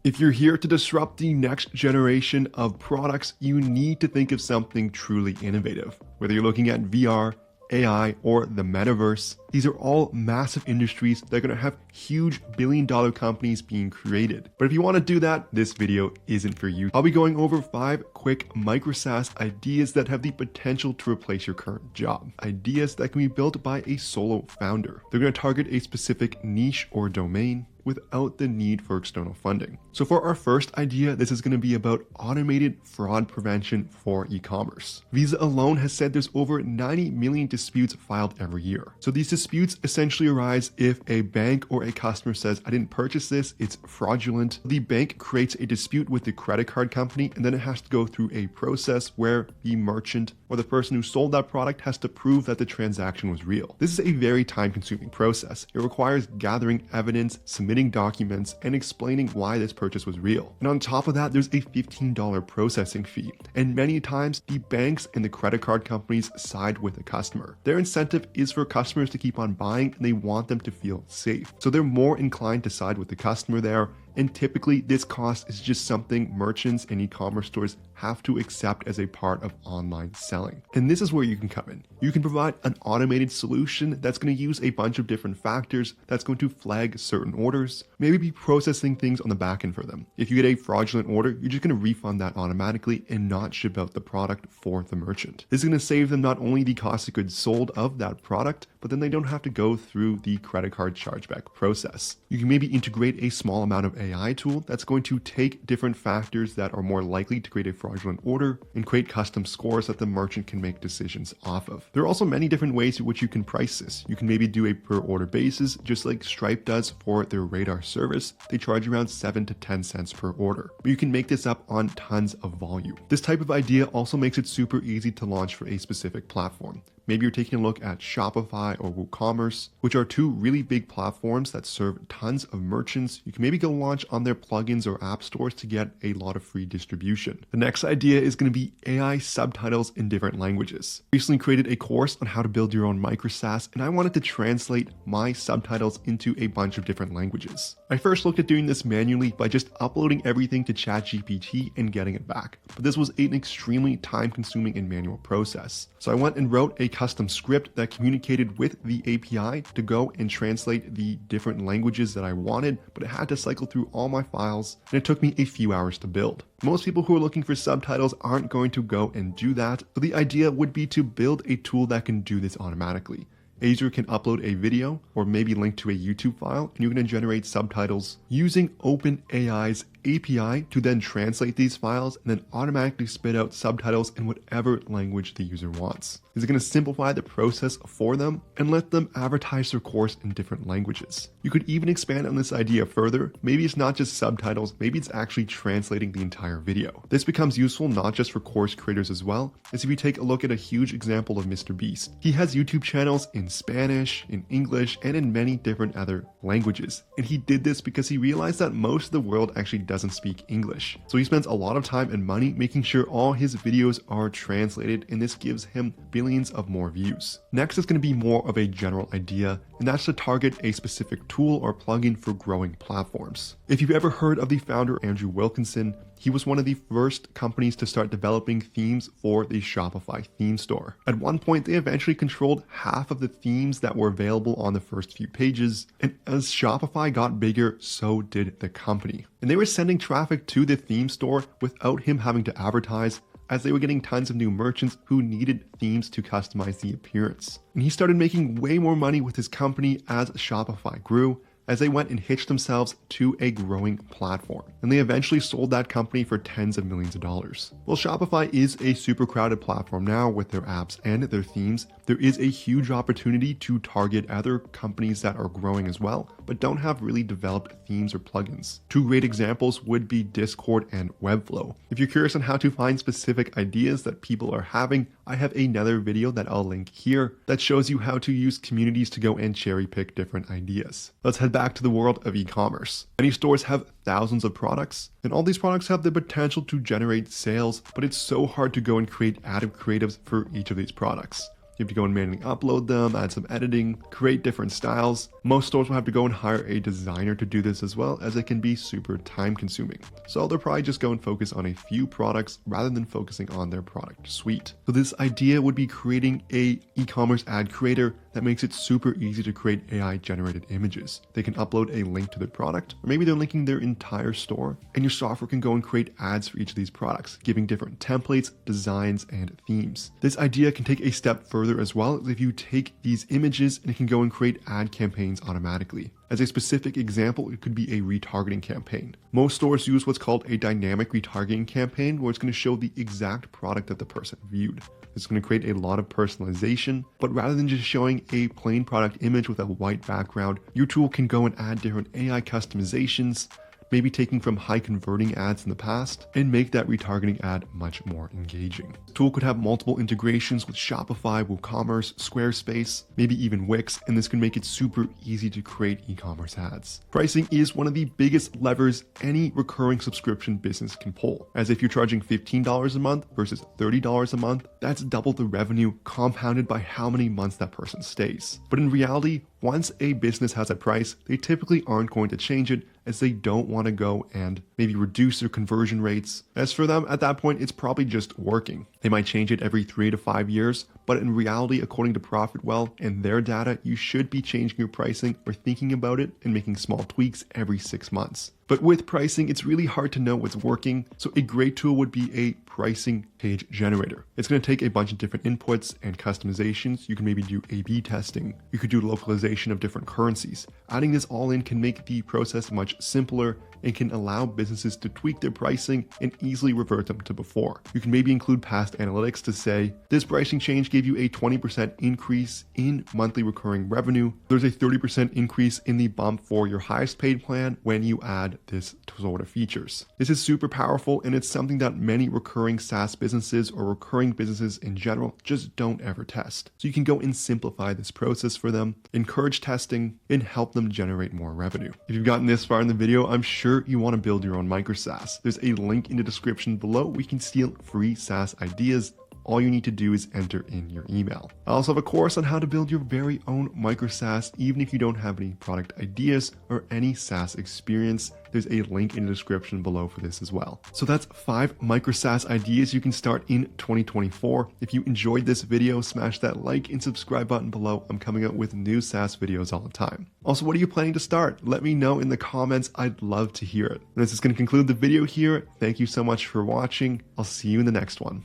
If you're here to disrupt the next generation of products, you need to think of something truly innovative. Whether you're looking at VR, AI, or the metaverse, these are all massive industries that are going to have huge billion-dollar companies being created. But if you want to do that, this video isn't for you. I'll be going over 5 quick micro SaaS ideas that have the potential to replace your current job. Ideas that can be built by a solo founder. They're going to target a specific niche or domain without the need for external funding. So for our first idea, this is going to be about automated fraud prevention for e-commerce. Visa alone has said there's over 90 million disputes filed every year. So these disputes essentially arise if a bank or a customer says, I didn't purchase this, it's fraudulent. The bank creates a dispute with the credit card company, and then it has to go through a process where the merchant or the person who sold that product has to prove that the transaction was real. This is a very time-consuming process. It requires gathering evidence, submitting documents, and explaining why this purchase was real. And on top of that, there's a $15 processing fee. And many times, the banks and the credit card companies side with the customer. Their incentive is for customers to keep on buying, and they want them to feel safe. So they're more inclined to side with the customer there. And typically this cost is just something merchants and e-commerce stores have to accept as a part of online selling. And this is where you can come in. You can provide an automated solution that's going to use a bunch of different factors that's going to flag certain orders, maybe be processing things on the back end for them. If you get a fraudulent order, you're just going to refund that automatically and not ship out the product for the merchant. This is going to save them not only the cost of goods sold of that product, but then they don't have to go through the credit card chargeback process. You can maybe integrate a small amount of AI tool that's going to take different factors that are more likely to create a fraudulent order and create custom scores that the merchant can make decisions off of. There are also many different ways in which you can price this. You can maybe do a per order basis, just like Stripe does for their Radar service. They charge around 7 to 10 cents per order, but you can make this up on tons of volume. This type of idea also makes it super easy to launch for a specific platform. Maybe you're taking a look at Shopify or WooCommerce, which are 2 really big platforms that serve tons of merchants. You can maybe go launch on their plugins or app stores to get a lot of free distribution. The next idea is going to be AI subtitles in different languages. I recently created a course on how to build your own micro SaaS, and I wanted to translate my subtitles into a bunch of different languages. I first looked at doing this manually by just uploading everything to ChatGPT and getting it back, but this was an extremely time-consuming and manual process. So I went and wrote a custom script that communicated with the API to go and translate the different languages that I wanted, but it had to cycle through all my files, and it took me a few hours to build. Most people who are looking for subtitles aren't going to go and do that, so the idea would be to build a tool that can do this automatically. A user can upload a video or maybe link to a YouTube file, and you're going to generate subtitles using OpenAI's API to then translate these files and then automatically spit out subtitles in whatever language the user wants. This is going to simplify the process for them and let them advertise their course in different languages. You could even expand on this idea further. Maybe it's not just subtitles, maybe it's actually translating the entire video. This becomes useful not just for course creators as well, as if you take a look at a huge example of Mr. Beast. He has YouTube channels in Spanish, in English, and in many different other languages. And he did this because he realized that most of the world actually doesn't speak English. So he spends a lot of time and money making sure all his videos are translated, and this gives him billions of more views. Next is going to be more of a general idea, and that's to target a specific tool or plugin for growing platforms. If you've ever heard of the founder Andrew Wilkinson, he was one of the first companies to start developing themes for the Shopify theme store. At one point, they eventually controlled half of the themes that were available on the first few pages, and as Shopify got bigger, so did the company. And they were sending traffic to the theme store without him having to advertise, as they were getting tons of new merchants who needed themes to customize the appearance. And he started making way more money with his company as Shopify grew, as they went and hitched themselves to a growing platform. And they eventually sold that company for tens of millions of dollars. While Shopify is a super crowded platform now with their apps and their themes, there is a huge opportunity to target other companies that are growing as well, but don't have really developed themes or plugins. 2 great examples would be Discord and Webflow. If you're curious on how to find specific ideas that people are having, I have another video that I'll link here that shows you how to use communities to go and cherry pick different ideas. Let's head back to the world of e-commerce. Many stores have thousands of products, and all these products have the potential to generate sales, but it's so hard to go and create ad creatives for each of these products. You have to go and manually upload them, add some editing, create different styles. Most stores will have to go and hire a designer to do this as well, as it can be super time consuming. So they'll probably just go and focus on a few products rather than focusing on their product suite. So this idea would be creating a e-commerce ad creator that makes it super easy to create AI generated images. They can upload a link to their product, or maybe they're linking their entire store, and your software can go and create ads for each of these products, giving different templates, designs, and themes. This idea can take a step further as well, as if you take these images and it can go and create ad campaigns automatically. As a specific example, it could be a retargeting campaign. Most stores use what's called a dynamic retargeting campaign, where it's going to show the exact product that the person viewed. It's going to create a lot of personalization, but rather than just showing a plain product image with a white background, your tool can go and add different AI customizations, maybe taking from high converting ads in the past, and make that retargeting ad much more engaging. The tool could have multiple integrations with Shopify, WooCommerce, Squarespace, maybe even Wix, and this can make it super easy to create e-commerce ads. Pricing is one of the biggest levers any recurring subscription business can pull, as if you're charging $15 a month versus $30 a month, that's double the revenue compounded by how many months that person stays. But in reality, once a business has a price, they typically aren't going to change it, as they don't want to go and maybe reduce their conversion rates. As for them, at that point, it's probably just working. They might change it every 3 to 5 years, but in reality, according to ProfitWell and their data, you should be changing your pricing or thinking about it and making small tweaks every 6 months. But with pricing, it's really hard to know what's working, so a great tool would be a pricing page generator. It's going to take a bunch of different inputs and customizations. You can maybe do A/B testing. You could do localization of different currencies. Adding this all in can make the process much simpler and can allow businesses to tweak their pricing and easily revert them to before. You can maybe include past analytics to say, this pricing change gave you a 20% increase in monthly recurring revenue. There's a 30% increase in the bump for your highest paid plan when you add this sort of features. This is super powerful, and it's something that many recurring SaaS businesses or recurring businesses in general just don't ever test. So you can go and simplify this process for them, encourage testing, and help them generate more revenue. If you've gotten this far in the video, I'm sure you want to build your own micro SaaS. There's a link in the description below where you can steal free SaaS ideas. All you need to do is enter in your email. I also have a course on how to build your very own micro SaaS, even if you don't have any product ideas or any SaaS experience. There's a link in the description below for this as well. So that's 5 micro SaaS ideas you can start in 2024. If you enjoyed this video, smash that like and subscribe button below. I'm coming out with new SaaS videos all the time. Also, what are you planning to start? Let me know in the comments. I'd love to hear it. And this is going to conclude the video here. Thank you so much for watching. I'll see you in the next one.